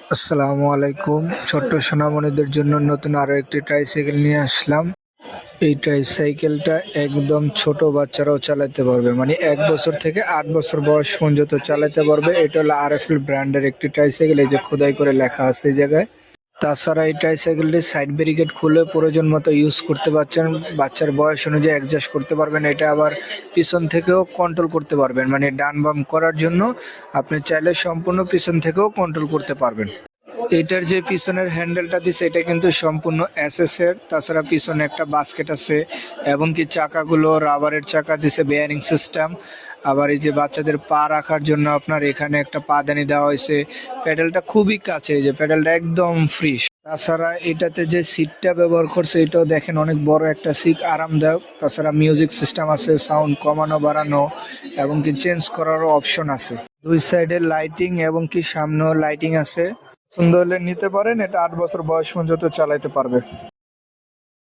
আসসালামু আলাইকুম। ছোট্ট সোনামণিদের জন্য নতুন আরো একটি ট্রাইসাইকেল নিয়ে আসলাম। এই ট্রাইসাইকেলটা একদম ছোট বাচ্চারাও চালাতে পারবে, মানে 1 বছর থেকে 8 বছর বয়স পর্যন্ত চালাতে পারবে। এটা হলো আরএফএল ব্র্যান্ডের একটি ট্রাইসাইকেল, এই যে খোদাই করে লেখা আছে এই জায়গায়। তাছাড়া এই ট্রাইসাইকেলটি সাইড ব্যারিকেড খুলে প্রয়োজন মতো ইউজ করতে পারছেন, বাচ্চার বয়স অনুযায়ী অ্যাডজাস্ট করতে পারবেন। এটা আবার পিছন থেকেও কন্ট্রোল করতে পারবেন, মানে ডান বাম করার জন্য আপনি চাইলে সম্পূর্ণ পিছন থেকেও কন্ট্রোল করতে পারবেন। এটার যে পিছনের হ্যান্ডেলটা দিছে এটা কিন্তু সম্পূর্ণ এসএস এর। তাছাড়া পিছনে একটা বাস্কেট আছে এবং কি চাকাগুলো রাবারের চাকা দিছে, বেয়ারিং সিস্টেম। আবার এই যে বাচ্চাদের পা রাখার জন্য আপনার এখানে একটা পাদানি দেওয়া হয়েছে। প্যাডেলটা খুবই কাছে, এই যে প্যাডেলটা একদম ফ্রি। তাছাড়া এটাতে যে সিটটা ব্যবহার করছে এটাও দেখেন অনেক বড় একটা সিট, আরামদায়ক। তাছাড়া মিউজিক সিস্টেম আছে, সাউন্ড কমানো বাড়ানো এবং কি চেঞ্জ করারও অপশন আছে। দুই সাইডে লাইটিং এবং কি সামনেও লাইটিং আছে। সুন্দর হলে নিতে পারেন, এটা 8 বছর বয়স পর্যন্ত চালাইতে পারবে।